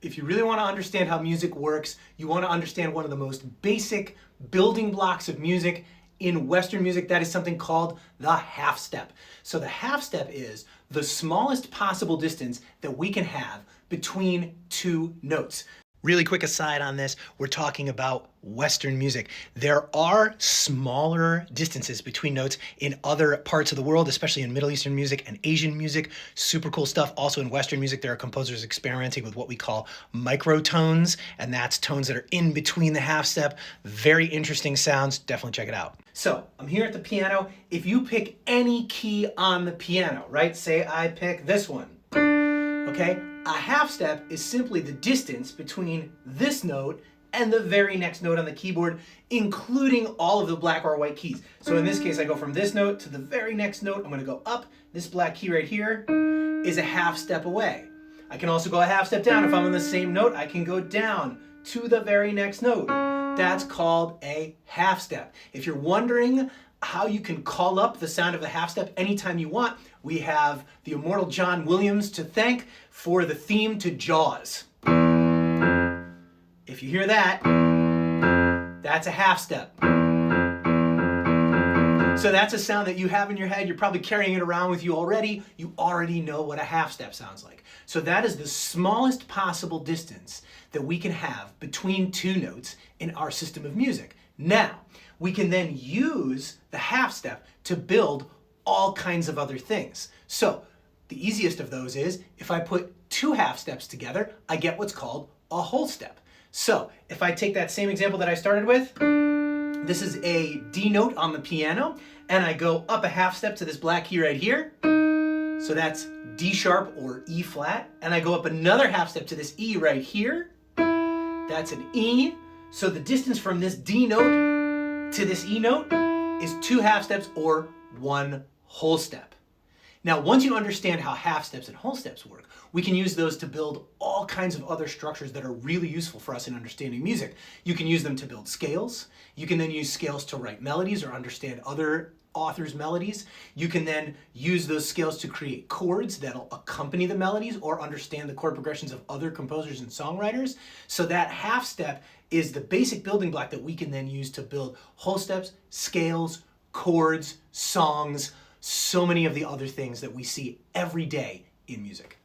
If you really want to understand how music works, you want to understand one of the most basic building blocks of music in Western music, that is something called the half step. So the half step is the smallest possible distance that we can have between two notes. Really quick aside on this, we're talking about Western music. There are smaller distances between notes in other parts of the world, especially in Middle Eastern music and Asian music. Super cool stuff. Also in Western music, there are composers experimenting with what we call microtones, and that's tones that are in between the half step. Very interesting sounds. Definitely check it out. So I'm here at the piano. If you pick any key on the piano, right? Say I pick this one. Okay, a half step is simply the distance between this note and the very next note on the keyboard, including all of the black or white keys. So in this case, I go from this note to the very next note. I'm going to go up. This black key right here is a half step away. I can also go a half step down. If I'm on the same note, I can go down to the very next note. That's called a half step. If you're wondering how you can call up the sound of the half step anytime you want, we have the immortal John Williams to thank for the theme to Jaws. If you hear that, that's a half step. So that's a sound that you have in your head. You're probably carrying it around with you already. You already know what a half step sounds like. So that is the smallest possible distance that we can have between two notes in our system of music. Now, we can then use the half step to build all kinds of other things. So the easiest of those is if I put two half steps together, I get what's called a whole step. So if I take that same example that I started with, this is a D note on the piano, and I go up a half step to this black key right here. So that's D sharp or E flat, and I go up another half step to this E right here. That's an E. So the distance from this D note to this E note is two half steps or one whole step. Now, once you understand how half steps and whole steps work, we can use those to build all kinds of other structures that are really useful for us in understanding music. You can use them to build scales. You can then use scales to write melodies or understand other authors' melodies. You can then use those scales to create chords that'll accompany the melodies or understand the chord progressions of other composers and songwriters. So that half step is the basic building block that we can then use to build whole steps, scales, chords, songs, so many of the other things that we see every day in music.